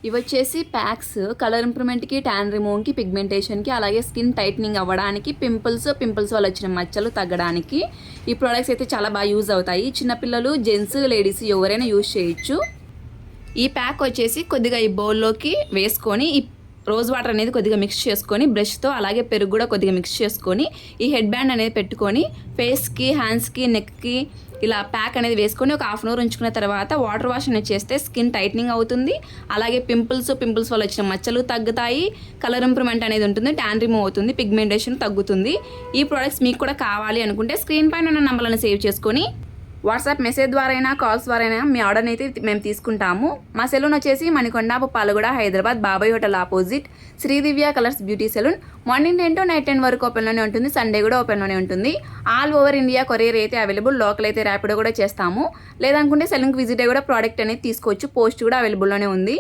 ఇవి వచ్చేసి packs colour ఇంప్రూవ్మెంట్కి, tan రిమూవ్కి, పిగ్మెంటేషన్కి, అలాగే స్కిన్ టైట్నింగ్ అవ్వడానికి, పింపుల్స్ వల్ల వచ్చిన మచ్చలు తగ్గడానికి ఈ ప్రోడక్ట్స్ అయితే చాలా బాగా యూజ్ అవుతాయి. చిన్నపిల్లలు, జెంట్స్, లేడీస్ ఎవరైనా యూజ్ చేయొచ్చు. ఈ ప్యాక్ వచ్చేసి కొద్దిగా ఈ బౌల్లోకి వేసుకొని ఈ రోజ్ వాటర్ అనేది కొద్దిగా మిక్స్ చేసుకొని బ్రష్తో, అలాగే పెరుగు కూడా కొద్దిగా మిక్స్ చేసుకొని ఈ హెడ్ బ్యాండ్ అనేది పెట్టుకొని ఫేస్కి, హ్యాండ్స్కి, నెక్కి ఇలా ప్యాక్ అనేది వేసుకొని ఒక హాఫ్ అన్ అవర్ ఉంచుకున్న తర్వాత వాటర్ వాష్ అనేది చేస్తే స్కిన్ టైట్నింగ్ అవుతుంది. అలాగే పింపుల్స్ వల్ల వచ్చిన మచ్చలు తగ్గుతాయి, కలర్ ఇంప్రూవ్మెంట్ అనేది ఉంటుంది, ట్యాన్ రిమూవ్ అవుతుంది, పిగ్మెంటేషన్ తగ్గుతుంది. ఈ ప్రోడక్ట్స్ మీకు కూడా కావాలి అనుకుంటే స్క్రీన్ పైన ఉన్న నంబర్లను సేవ్ చేసుకొని వాట్సాప్ మెసేజ్ ద్వారా అయినా, కాల్స్ ద్వారా అయినా మీ ఆర్డర్ని అయితే మేము తీసుకుంటాము. మా సెలూన్ వచ్చేసి Manikonda, Palaguda, Hyderabad, Babai hotel opposite Sridivya colours beauty salon. Morning 10 to night 10 వరకు ఓపెన్లోనే ఉంటుంది. సండే కూడా ఓపెన్లోనే ఉంటుంది. ఆల్ ఓవర్ ఇండియా కొరియర్ అయితే అవైలబుల్. లోకల్ అయితే ర్యాపిడో కూడా చేస్తాము. లేదనుకుంటే సెలూన్కి విజిట్ అయ్యి కూడా ప్రోడక్ట్ అనేది తీసుకోవచ్చు. పోస్ట్ కూడా అవైలబుల్లోనే ఉంది.